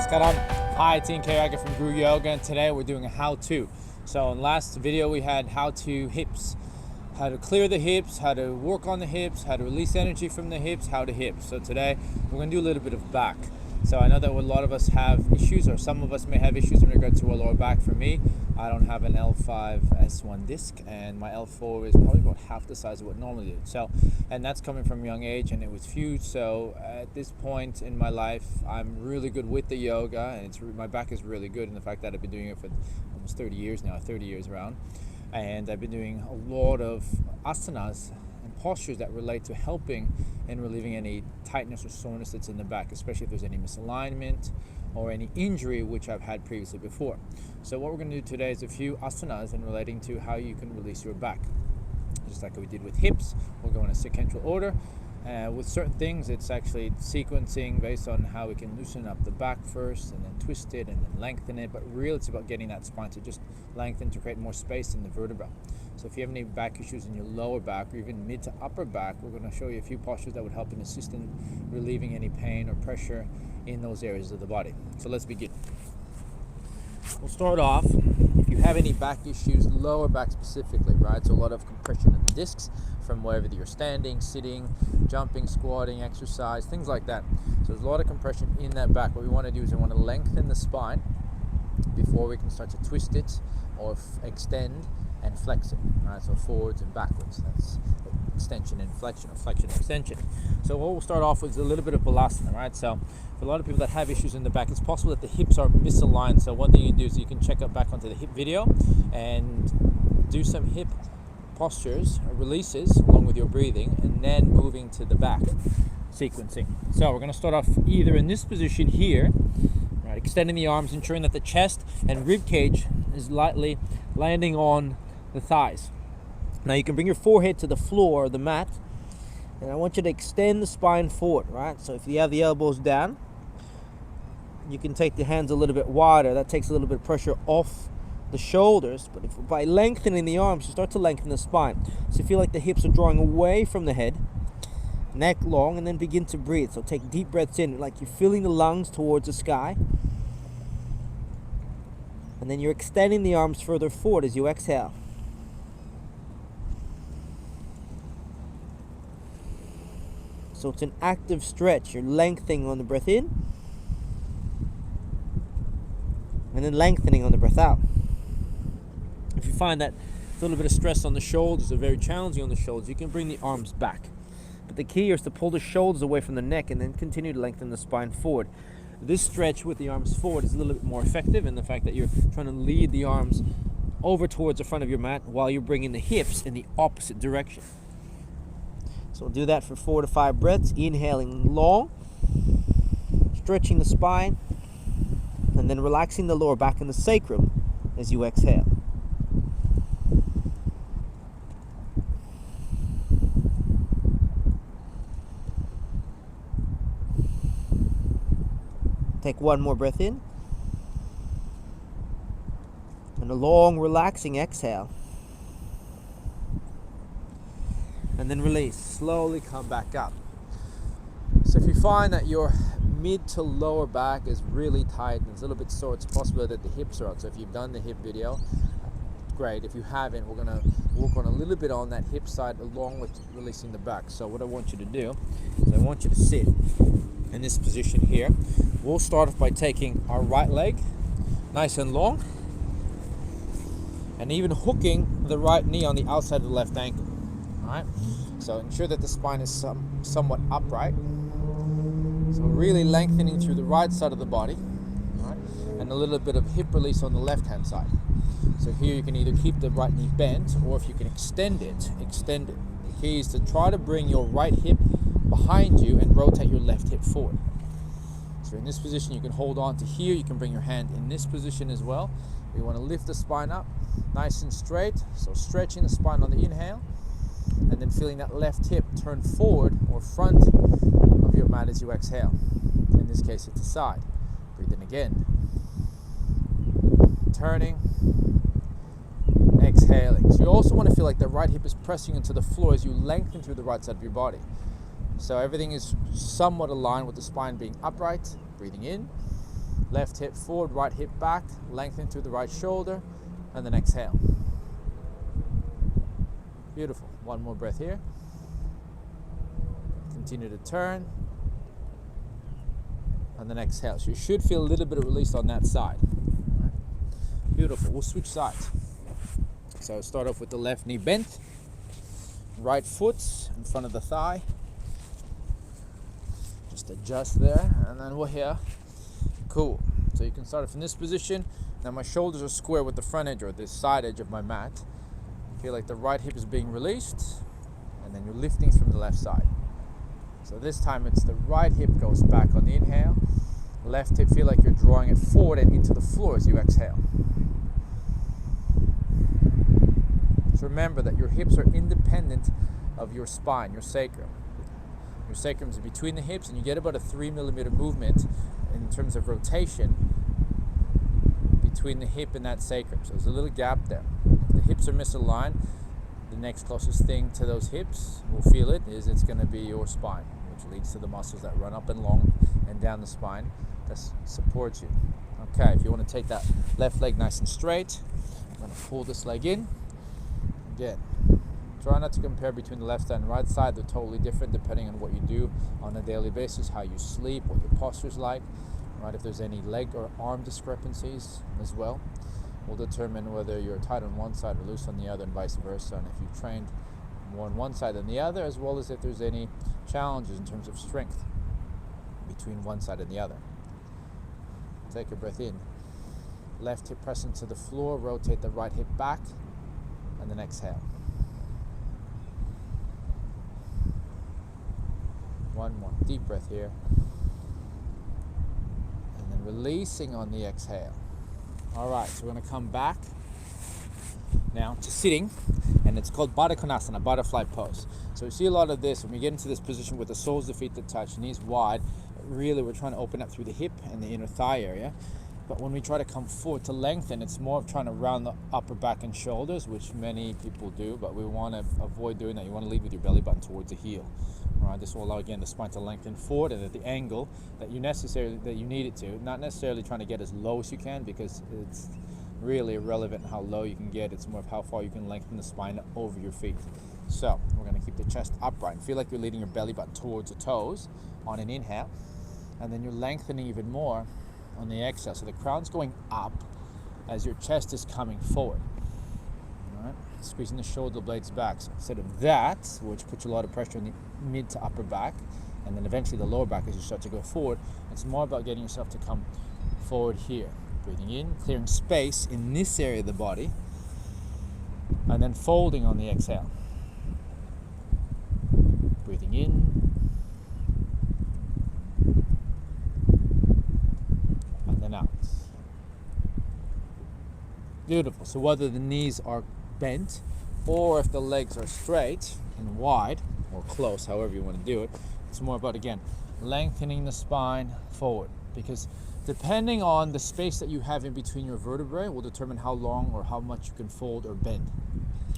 Namaskaram. Hi, Team Kayaga from Guru Yoga, and today we're doing a how-to. So in the last video we had how-to hips, how to clear the hips, how to work on the hips, how to release energy from the hips, how to hips. So today we're going to do a little bit of back. So I know that a lot of us have issues, or some of us may have issues in regard to our lower back. For me, I don't have an L5-S1 disc, and my L4 is probably about half the size of what normally is. So, and that's coming from a young age, and it was fused. So at this point in my life, I'm really good with the yoga, and my back is really good in the fact that I've been doing it for almost 30 years now, 30 years around. And I've been doing a lot of asanas and postures that relate to helping and relieving any tightness or soreness that's in the back, especially if there's any misalignment or any injury which I've had previously before. So what we're going to do today is a few asanas in relating to how you can release your back. Just like we did with hips, we'll go in a sequential order. With certain things, it's actually sequencing based on how we can loosen up the back first and then twist it and then lengthen it. But really, it's about getting that spine to just lengthen to create more space in the vertebra. So if you have any back issues in your lower back or even mid to upper back, we're going to show you a few postures that would help and assist in relieving any pain or pressure in those areas of the body. So let's begin. We'll start off, if you have any back issues, lower back specifically, right? So a lot of compression in the discs from wherever you're standing, sitting, jumping, squatting, exercise, things like that. So there's a lot of compression in that back. What we want to do is we want to lengthen the spine before we can start to twist it or extend and flex it, right? So forwards and backwards. That's extension and flexion, or flexion and extension. So what we'll start off with is a little bit of balasana, right? So for a lot of people that have issues in the back, it's possible that the hips are misaligned. So one thing you can do is you can check out back onto the hip video and do some hip postures or releases along with your breathing, and then moving to the back sequencing. So we're going to start off either in this position here, right, extending the arms, ensuring that the chest and rib cage is lightly landing on the thighs. Now you can bring your forehead to the floor or the mat, and I want you to extend the spine forward, right? So if you have the elbows down, you can take the hands a little bit wider. That takes a little bit of pressure off the shoulders, but by lengthening the arms, you start to lengthen the spine. So you feel like the hips are drawing away from the head, neck long, and then begin to breathe. So take deep breaths in, like you're filling the lungs towards the sky. And then you're extending the arms further forward as you exhale. So it's an active stretch. You're lengthening on the breath in, and then lengthening on the breath out. If you find that a little bit of stress on the shoulders or very challenging on the shoulders, you can bring the arms back. But the key here is to pull the shoulders away from the neck and then continue to lengthen the spine forward. This stretch with the arms forward is a little bit more effective in the fact that you're trying to lead the arms over towards the front of your mat while you're bringing the hips in the opposite direction. So we'll do that for 4 to 5 breaths, inhaling long, stretching the spine, and then relaxing the lower back and the sacrum as you exhale. Take one more breath in, and a long, relaxing exhale. And then release. Slowly come back up. So if you find that your mid to lower back is really tight and it's a little bit sore, it's possible that the hips are out. So if you've done the hip video, great. If you haven't, we're going to work on a little bit on that hip side along with releasing the back. So what I want you to do is I want you to sit in this position here. We'll start off by taking our right leg nice and long and even hooking the right knee on the outside of the left ankle. All right, so ensure that the spine is somewhat upright. So really lengthening through the right side of the body, all right, and a little bit of hip release on the left hand side. So here you can either keep the right knee bent, or if you can extend it, extend it. The key is to try to bring your right hip behind you and rotate your left hip forward. So in this position, you can hold on to here. You can bring your hand in this position as well. You want to lift the spine up nice and straight. So stretching the spine on the inhale, and then feeling that left hip turn forward or front of your mat as you exhale. In this case, it's the side. Breathe in again. Turning, exhaling. So you also want to feel like the right hip is pressing into the floor as you lengthen through the right side of your body. So everything is somewhat aligned with the spine being upright. Breathing in, Left hip forward, right hip back, lengthen through the right shoulder, and then exhale. Beautiful. One more breath here. Continue to turn, and then exhale. So you should feel a little bit of release on that side. Beautiful. We'll switch sides. So start off with the left knee bent, right foot in front of the thigh. Just adjust there, and then we're here. Cool. So you can start from this position. Now my shoulders are square with the front edge or the side edge of my mat. Feel like the right hip is being released, and then you're lifting from the left side. So this time it's the right hip goes back on the inhale. Left hip, feel like you're drawing it forward and into the floor as you exhale. So remember that your hips are independent of your spine, your sacrum. Your sacrum is between the hips, and you get about a 3 millimeter movement in terms of rotation between the hip and that sacrum. So there's a little gap there. If the hips are misaligned, the next closest thing to those hips, we'll feel it, is it's going to be your spine, which leads to the muscles that run up and long and down the spine that supports you. Okay, if you want to take that left leg nice and straight, I'm going to pull this leg in. Again, try not to compare between the left and right side. They're totally different depending on what you do on a daily basis, how you sleep, what your posture's like, right? If there's any leg or arm discrepancies as well, will determine whether you're tight on one side or loose on the other, and vice versa, and if you've trained more on one side than the other, as well as if there's any challenges in terms of strength between one side and the other. Take a breath in. Left hip press into the floor, rotate the right hip back, and then exhale. One more deep breath here, and then releasing on the exhale. All right, so we're going to come back now to sitting, and it's called Baddha Konasana, butterfly pose. So we see a lot of this when we get into this position with the soles of the feet that touch, knees wide. Really, we're trying to open up through the hip and the inner thigh area. But when we try to come forward to lengthen, it's more of trying to round the upper back and shoulders, which many people do, but we want to avoid doing that. You want to lead with your belly button towards the heel. All right, this will allow, again, the spine to lengthen forward and at the angle that you need it to. Not necessarily trying to get as low as you can, because it's really irrelevant how low you can get. It's more of how far you can lengthen the spine over your feet. So we're going to keep the chest upright. Feel like you're leading your belly button towards the toes on an inhale, and then you're lengthening even more on the exhale. So the crown's going up as your chest is coming forward. All right? Squeezing the shoulder blades back. So instead of that, which puts a lot of pressure on the mid to upper back, and then eventually the lower back as you start to go forward, it's more about getting yourself to come forward here. Breathing in, clearing space in this area of the body, and then folding on the exhale. Breathing in, out. Beautiful. So whether the knees are bent or if the legs are straight and wide or close, however you want to do it, it's more about, again, lengthening the spine forward, because depending on the space that you have in between your vertebrae will determine how long or how much you can fold or bend,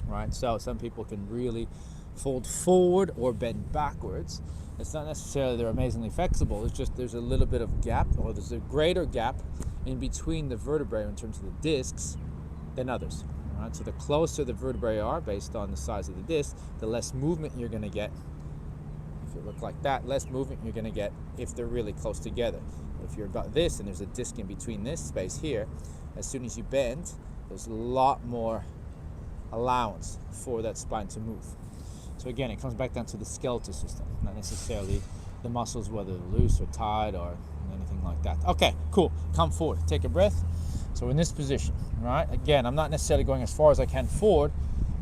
right? So some people can really fold forward or bend backwards. It's not necessarily they're amazingly flexible, it's just there's a little bit of gap, or there's a greater gap in between the vertebrae in terms of the discs than others. All right? So the closer the vertebrae are based on the size of the disc, the less movement you're going to get. If it look like that, less movement you're going to get if they're really close together. If you've got this and there's a disc in between this space here, as soon as you bend, there's a lot more allowance for that spine to move. So again, it comes back down to the skeletal system, not necessarily the muscles, whether they're loose or tight or anything like that. Okay, cool. Come forward. Take a breath. So in this position, right? Again, I'm not necessarily going as far as I can forward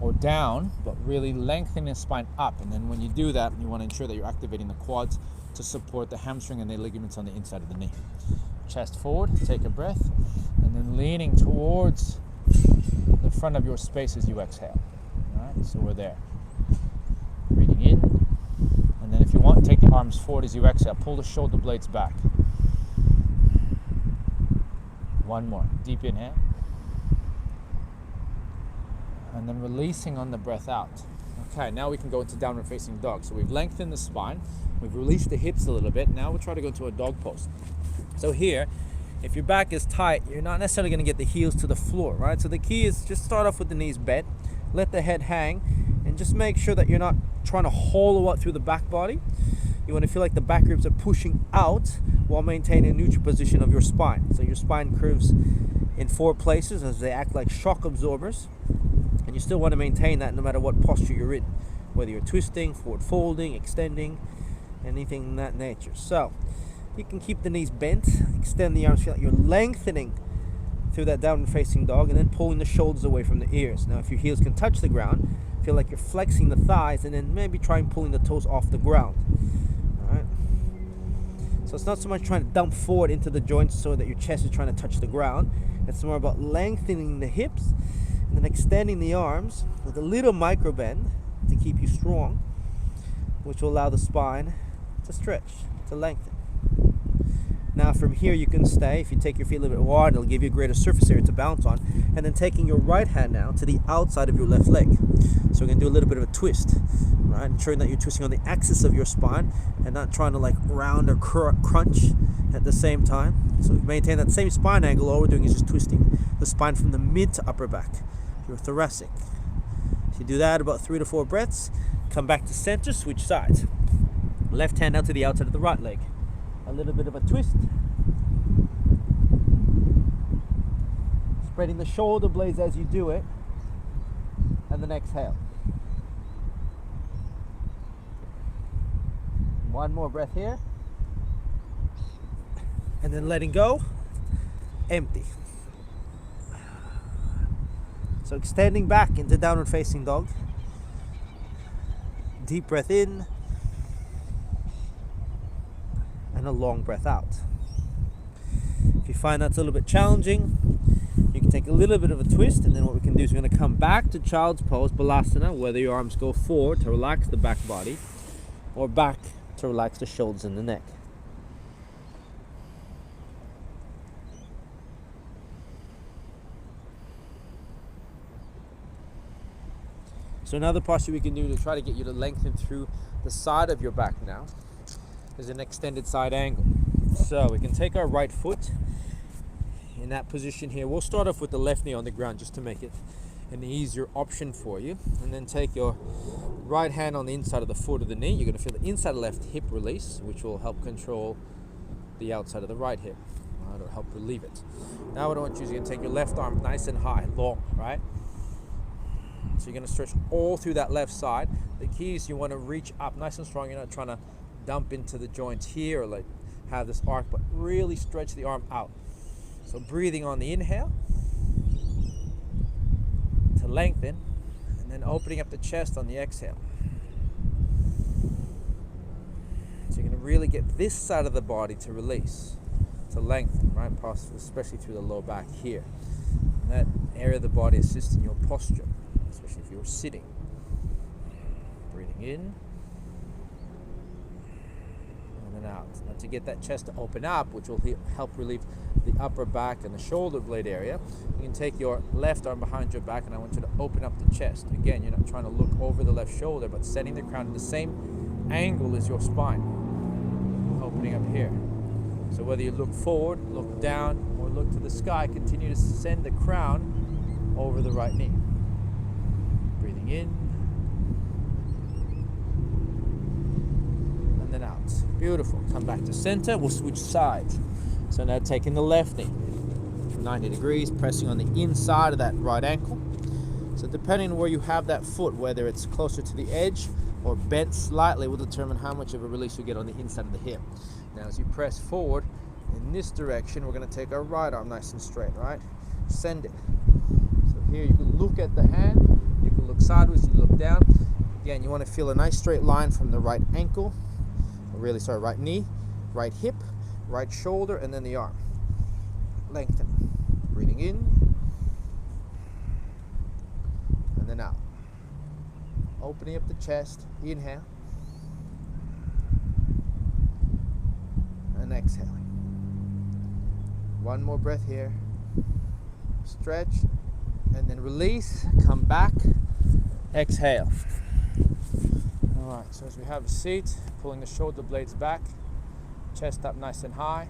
or down, but really lengthening the spine up. And then when you do that, you want to ensure that you're activating the quads to support the hamstring and the ligaments on the inside of the knee. Chest forward. Take a breath. And then leaning towards the front of your space as you exhale. All right? So we're there. Breathing in, and then if you want, take the arms forward as you exhale. Pull the shoulder blades back. One more. Deep inhale. And then releasing on the breath out. Okay, now we can go into downward facing dog. So we've lengthened the spine. We've released the hips a little bit. Now we'll try to go into a dog pose. So here, If your back is tight, you're not necessarily going to get the heels to the floor, right? So the key is just start off with the knees bent, let the head hang, and just make sure that you're not trying to hollow out through the back body. You want to feel like the back ribs are pushing out while maintaining a neutral position of your spine. So your spine curves in 4 places as they act like shock absorbers, and you still want to maintain that no matter what posture you're in, whether you're twisting, forward folding, extending, anything in that nature. So you can keep the knees bent, extend the arms, feel like you're lengthening through that downward facing dog, and then pulling the shoulders away from the ears. Now if your heels can touch the ground, feel like you're flexing the thighs, and then maybe try and pulling the toes off the ground. All right. So it's not so much trying to dump forward into the joints so that your chest is trying to touch the ground. It's more about lengthening the hips and then extending the arms with a little micro bend to keep you strong, which will allow the spine to stretch, to lengthen. Now from here you can stay. If you take your feet a little bit wide, it'll give you a greater surface area to bounce on. And then taking your right hand now to the outside of your left leg. So we're going to do a little bit of a twist, right? Ensuring that you're twisting on the axis of your spine and not trying to like round or crunch at the same time. So maintain that same spine angle. All we're doing is just twisting the spine from the mid to upper back, your thoracic. So you do that about 3 to 4 breaths. Come back to center, switch sides. Left hand out to the outside of the right leg. A little bit of a twist. Spreading the shoulder blades as you do it. And then exhale. One more breath here. And then letting go. Empty. So extending back into downward facing dog. Deep breath in. And a long breath out. If you find that's a little bit challenging, you can take a little bit of a twist, and then what we can do is we're going to come back to child's pose, balasana, whether your arms go forward to relax the back body or back to relax the shoulders and the neck. So another posture we can do to try to get you to lengthen through the side of your back now is an extended side angle. So we can take our right foot in that position here. We'll start off with the left knee on the ground just to make it an easier option for you. And then take your right hand on the inside of the foot of the knee. You're going to feel the inside of the left hip release, which will help control the outside of the right hip. It'll help relieve it. Now what I want you is you're going to take your left arm nice and high, long, right? So you're going to stretch all through that left side. The key is you want to reach up nice and strong. You're not trying to dump into the joints here or like have this arc, but really stretch the arm out. So breathing on the inhale to lengthen, and then opening up the chest on the exhale. So you're going to really get this side of the body to release, to lengthen, right? Especially through the low back here. And that area of the body assists in your posture, especially if you're sitting. Breathing in. Out. Now to get that chest to open up, which will help relieve the upper back and the shoulder blade area, you can take your left arm behind your back, and I want you to open up the chest. Again, you're not trying to look over the left shoulder, but setting the crown in the same angle as your spine. Opening up here. So whether you look forward, look down, or look to the sky, continue to send the crown over the right knee. Breathing in. Out. Beautiful. Come back to center. We'll switch sides. So now taking the left knee 90 degrees, pressing on the inside of that right ankle. So depending on where you have that foot, whether it's closer to the edge or bent slightly, will determine how much of a release you get on the inside of the hip. Now as you press forward in this direction, we're going to take our right arm nice and straight, right? Send it. So here you can look at the hand, you can look sideways, you look down. Again, you want to feel a nice straight line from the right ankle, right knee, right hip, right shoulder, and then the arm. Lengthen. Breathing in. And then out. Opening up the chest. Inhale. And exhaling. One more breath here. Stretch. And then release. Come back. Exhale. Alright, so as we have a seat, pulling the shoulder blades back, chest up nice and high.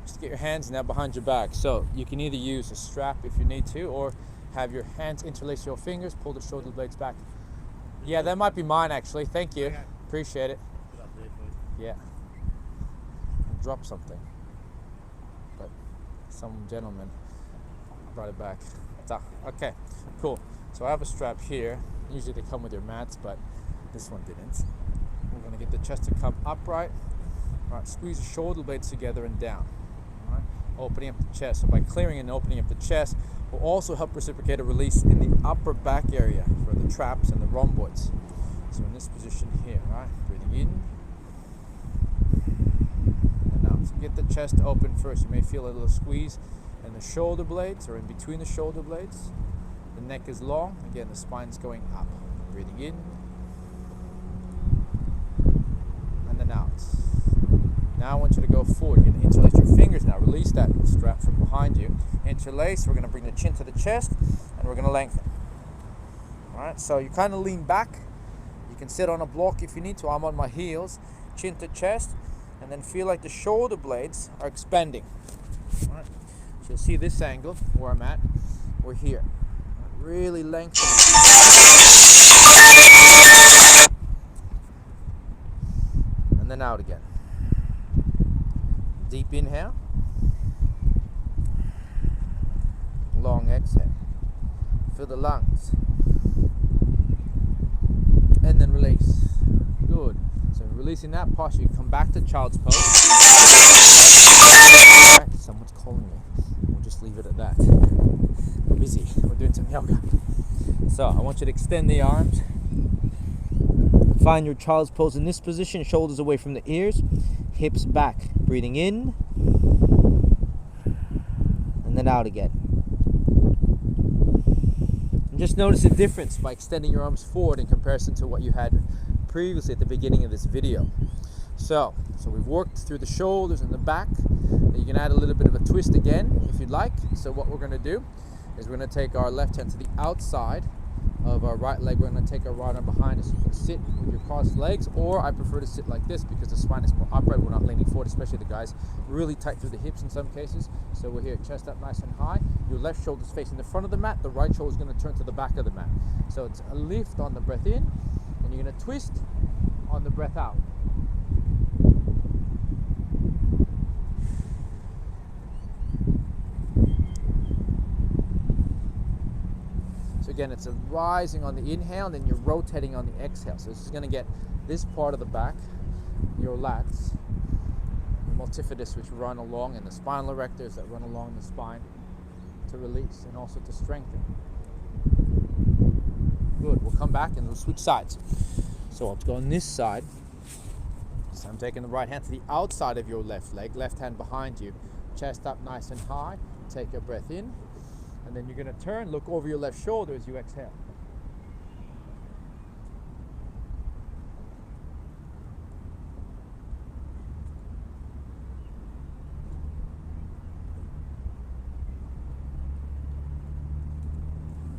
Just get your hands now behind your back. So you can either use a strap if you need to, or have your hands interlace your fingers, pull the shoulder blades back. Yeah, that might be mine actually. Thank you. Okay. Appreciate it. Yeah. Drop something. But some gentleman brought it back. Okay, cool. So I have a strap here. Usually they come with your mats, but this one didn't. We're gonna get the chest to come upright. All right, squeeze the shoulder blades together and down. All right, opening up the chest. So by clearing and opening up the chest, will also help reciprocate a release in the upper back area for the traps and the rhomboids. So in this position here, right, breathing in and out. So get the chest open first. You may feel a little squeeze in the shoulder blades or in between the shoulder blades. The neck is long. Again, the spine's going up. Breathing in and then out. Now I want you to go forward. You're going to interlace your fingers now. Release that strap from behind you. Interlace. We're going to bring the chin to the chest and we're going to lengthen. All right, so you kind of lean back. You can sit on a block if you need to. I'm on my heels, chin to chest, and then feel like the shoulder blades are expanding. All right, so you'll see this angle where I'm at. We're here. Really lengthen. And then out again. Deep inhale. Long exhale. Fill the lungs. And then release. Good. So releasing that posture, you come back to child's pose. Right, someone's calling me. We'll just leave it at that. We're busy. We're doing some yoga. So I want you to extend the arms. Find your child's pose in this position. Shoulders away from the ears. Hips back. Breathing in. And then out again. Just notice the difference by extending your arms forward in comparison to what you had previously at the beginning of this video. So we've worked through the shoulders and the back. You can add a little bit of a twist again if you'd like. So what we're going to do is we're going to take our left hand to the outside of our right leg. We're going to take our right arm behind us. You can sit with your crossed legs, or I prefer to sit like this because the spine is more upright. We're not leaning forward, especially the guys really tight through the hips in some cases. So we're here, chest up nice and high. Your left shoulder is facing the front of the mat. The right shoulder is going to turn to the back of the mat. So it's a lift on the breath in, and you're going to twist on the breath out. Again, it's a rising on the inhale, and then you're rotating on the exhale. So this is going to get this part of the back, your lats, the multifidus, which run along, and the spinal erectors that run along the spine to release and also to strengthen. Good. We'll come back and we'll switch sides. So I'll go on this side. So I'm taking the right hand to the outside of your left leg, left hand behind you, chest up nice and high. Take a breath in. And then you're going to turn, look over your left shoulder as you exhale.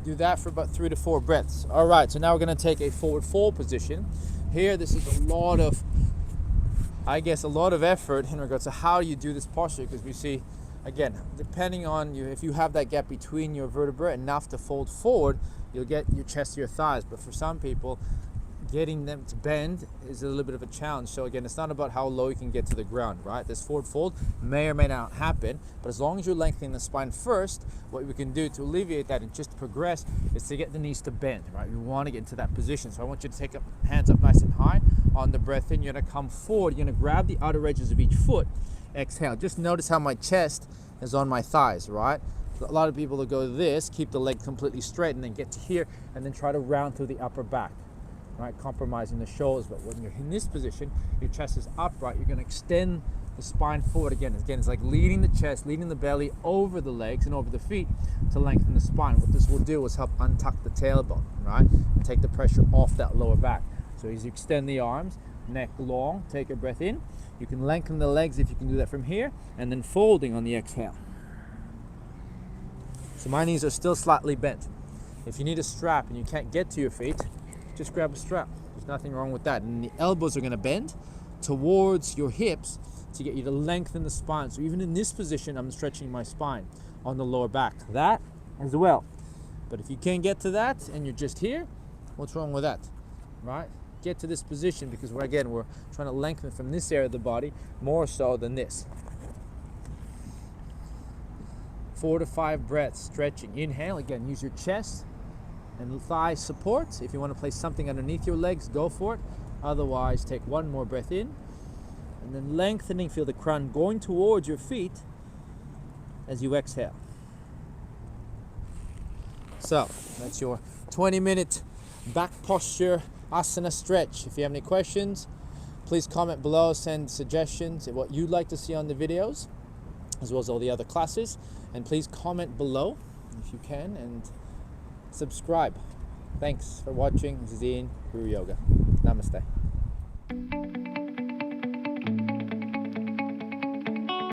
Do that for about 3 to 4 breaths. All right, so now we're going to take a forward fold position. Here, this is a lot of effort in regards to how you do this posture, because we see, again, depending on you, if you have that gap between your vertebrae enough to fold forward, you'll get your chest to your thighs. But for some people, getting them to bend is a little bit of a challenge. So again, it's not about how low you can get to the ground, right? This forward fold may or may not happen, but as long as you're lengthening the spine first, what we can do to alleviate that and just progress is to get the knees to bend, right? We want to get into that position. So I want you to take up hands up nice and high. On the breath in, you're going to come forward. You're going to grab the outer edges of each foot. Exhale. Just notice how my chest is on my thighs, right? A lot of people will go this, keep the leg completely straight, and then get to here, and then try to round through the upper back, right? Compromising the shoulders. But when you're in this position, your chest is upright. You're going to extend the spine forward again. Again, it's like leading the chest, leading the belly over the legs and over the feet to lengthen the spine. What this will do is help untuck the tailbone, right? And take the pressure off that lower back. So as you extend the arms, neck long, take a breath in. You can lengthen the legs if you can do that from here, and then folding on the exhale. So my knees are still slightly bent. If you need a strap and you can't get to your feet, just grab a strap. There's nothing wrong with that. And the elbows are going to bend, towards your hips to get you to lengthen the spine. So even in this position, I'm stretching my spine on the lower back. That as well. But if you can't get to that and you're just here, what's wrong with that, right? Get to this position, because we're trying to lengthen from this area of the body more so than this. 4 to 5 breaths, stretching. Inhale, again, use your chest and thigh support. If you want to place something underneath your legs, go for it. Otherwise, take one more breath in. And then lengthening, feel the crown going towards your feet as you exhale. So, that's your 20-minute back posture asana stretch. If you have any questions, please comment below, send suggestions of what you'd like to see on the videos, as well as all the other classes. And please comment below if you can, and subscribe. Thanks for watching. This is Ian, Guru Yoga. Namaste.